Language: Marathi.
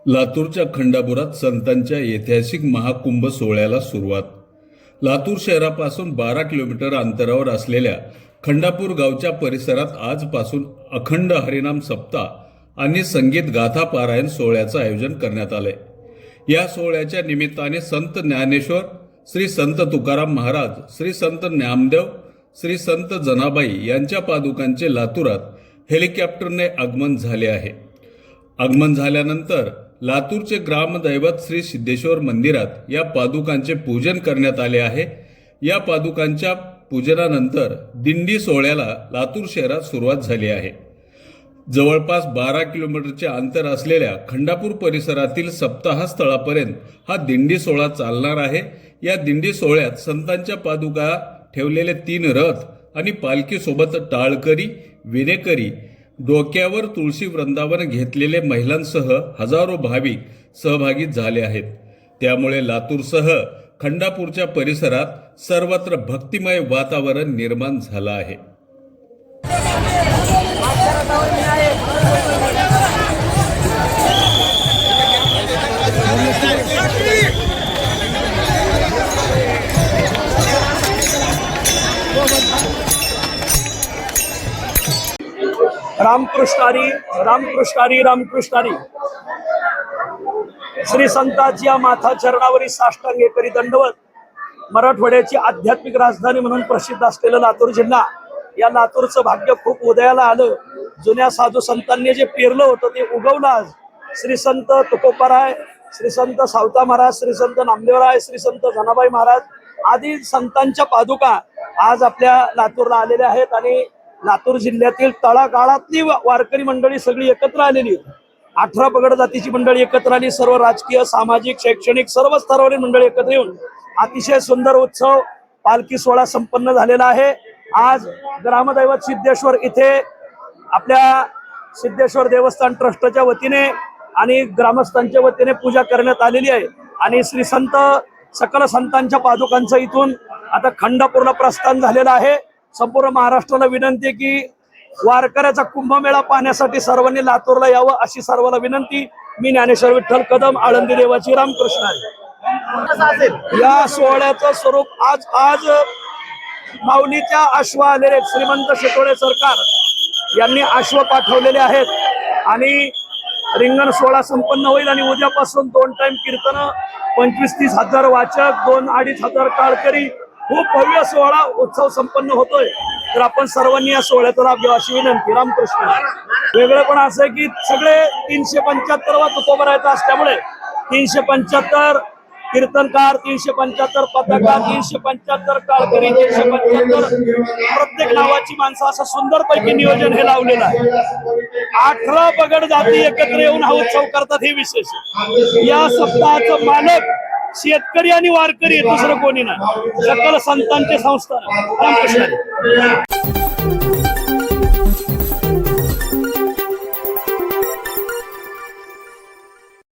लातूरच्या खंडापुरात संतांच्या ऐतिहासिक महाकुंभ सोहळ्याला सुरुवात। लातूर शहरापासून 12 किलोमीटर अंतरावर असलेल्या खंडापूर गावच्या परिसरात आजपासून अखंड हरिनाम सप्ताह आणि संगीत गाथा पारायण सोहळ्याचं आयोजन करण्यात आलंय। या सोहळ्याच्या निमित्ताने संत ज्ञानेश्वर, श्री संत तुकाराम महाराज, श्री संत नामदेव, श्री संत जनाबाई यांच्या पादुकांचे लातूरात हेलिकॉप्टरने आगमन झाले आहे। आगमन झाल्यानंतर लातूरचे ग्रामदैवत श्री सिद्धेश्वर मंदिरात या पादुकांचे पूजन करण्यात आले आहे। या पादुकांच्या पूजनानंतर दिंडी सोहळ्याला लातूर शहरात सुरुवात झाली आहे। जवळपास 12 किलोमीटरचे अंतर असलेल्या खंडापूर परिसरातील सप्ताहस्थळापर्यंत हा दिंडी सोहळा चालणार आहे। या दिंडी सोहळ्यात संतांच्या पादुका ठेवलेले 3 रथ आणि पालखीसोबत टाळकरी, विणेकरी, डोक्यावर तुळशी वृंदावन घेतलेले महिलांसह हजारो भाविक सहभागी झाले आहेत। त्यामुळे लातूरसह खंडापूरच्या परिसरात सर्वत्र भक्तिमय वातावरण निर्माण झालं आहे। रामकृष्णारी रामकृष्णारी रामकृष्णारी। श्री संतांच्या माथा चरणावरी साष्टांग करी दंडवत। मराठवाड्याची आध्यात्मिक राजधानी म्हणून प्रसिद्ध असलेलं लातूर जिल्हा, या लातूरचं भाग्य खूप उदयाला आलं। जुन्या साधू संतांनी जे पेरलं होतं ते उगवलं आज। श्री संत तुकोबाराय, श्री संत सावता महाराज, श्री संत नामदेवराय, श्री संत जनाबाई महाराज आदी संतांच्या पादुका आज आपल्या लातूरला आलेल्या आहेत आणि लातूर जिल्ह्यातील तळागाळातली वारकरी मंडळी सगळी एकत्र आलेली आहे। 18 पगड जातीची मंडळी एकत्र आली। सर्व राजकीय, सामाजिक, शैक्षणिक सर्व स्तरावरील मंडळी एकत्र येऊन अतिशय सुंदर उत्सव पालखी सोहळा संपन्न झालेला आहे। आज ग्रामदैवत सिद्धेश्वर इथे आपल्या सिद्धेश्वर देवस्थान ट्रस्टच्या वतीने आणि ग्रामस्थांच्या वतीने पूजा करण्यात आलेली आहे आणि श्री संत सकल संतांच्या पादुकांचं इथून आता खंडापूरला प्रस्थान झालेलं आहे। संपूर्ण महाराष्ट्राला विनंती की वारकऱ्याचा कुंभमेळा पाहण्यासाठी सर्वांनी लातूरला यावं अशी सर्वांना विनंती। मी ज्ञानेश्वर विठ्ठल कदम, आळंदी देवाची रामकृष्णारी। या सोहळ्याचं स्वरूप आज माऊलीच्या अश्व आलेले श्रीमंत शितोळे सरकार यांनी अश्व पाठवलेले आहेत आणि रिंगण सोहळा संपन्न होईल आणि उद्यापासून 2 टाइम कीर्तन, 25-30 हजार वाचक, 2-2.5 हजार टाळकरी, खूप भव्य सोहळा उत्सव संपन्न होतोय। तर आपण सर्वांनी या सोहळ्याचा लाभ घ्यावा अशी विनंती। रामकृष्ण। वेगळं पण असं आहे की सगळे 375 तुकोबारायचं असल्यामुळे 375 कीर्तनकार, 375 पताका, 375 टाळकरी, 375 प्रत्येक नावाची माणसं, असं सुंदरपैकी नियोजन हे लावलेलं आहे। 18 पगड जाती एकत्र येऊन हा उत्सव करतात, हे विशेष आहे। या सप्ताहाचं मालक शेतकरी आणि वारकरी, दुसरं कोणी नाही। सकल संतांचे संस्थान। रामकृष्ण।